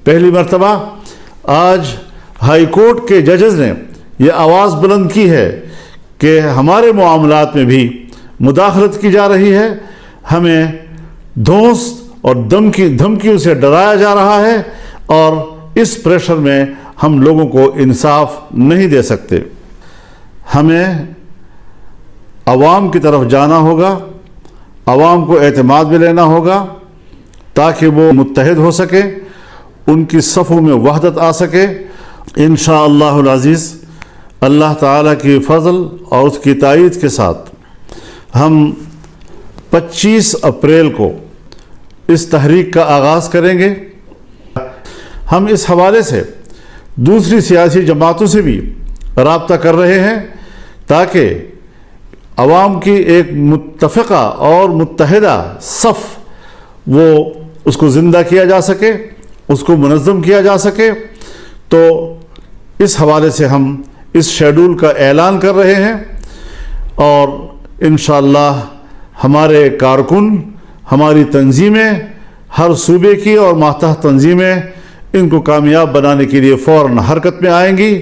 پہلی مرتبہ آج ہائی کورٹ کے ججز نے یہ آواز بلند کی ہے کہ ہمارے معاملات میں بھی مداخلت کی جا رہی ہے، ہمیں دھونس اور دھمکیوں سے ڈرایا جا رہا ہے، اور اس پریشر میں ہم لوگوں کو انصاف نہیں دے سکتے۔ ہمیں عوام کی طرف جانا ہوگا، عوام کو اعتماد میں لینا ہوگا تاکہ وہ متحد ہو سکے، ان کی صفوں میں وحدت آ سکے۔ انشاءاللہ العزیز اللہ تعالیٰ کی فضل اور اس کی تائید کے ساتھ ہم 25 اپریل کو اس تحریک کا آغاز کریں گے۔ ہم اس حوالے سے دوسری سیاسی جماعتوں سے بھی رابطہ کر رہے ہیں تاکہ عوام کی ایک متفقہ اور متحدہ صف وہ اس کو زندہ کیا جا سکے، اس کو منظم کیا جا سکے۔ تو اس حوالے سے ہم اس شیڈول کا اعلان کر رہے ہیں، اور انشاءاللہ ہمارے کارکن، ہماری تنظیمیں، ہر صوبے کی اور ماتحت تنظیمیں ان کو کامیاب بنانے کے لیے فوراً حرکت میں آئیں گی۔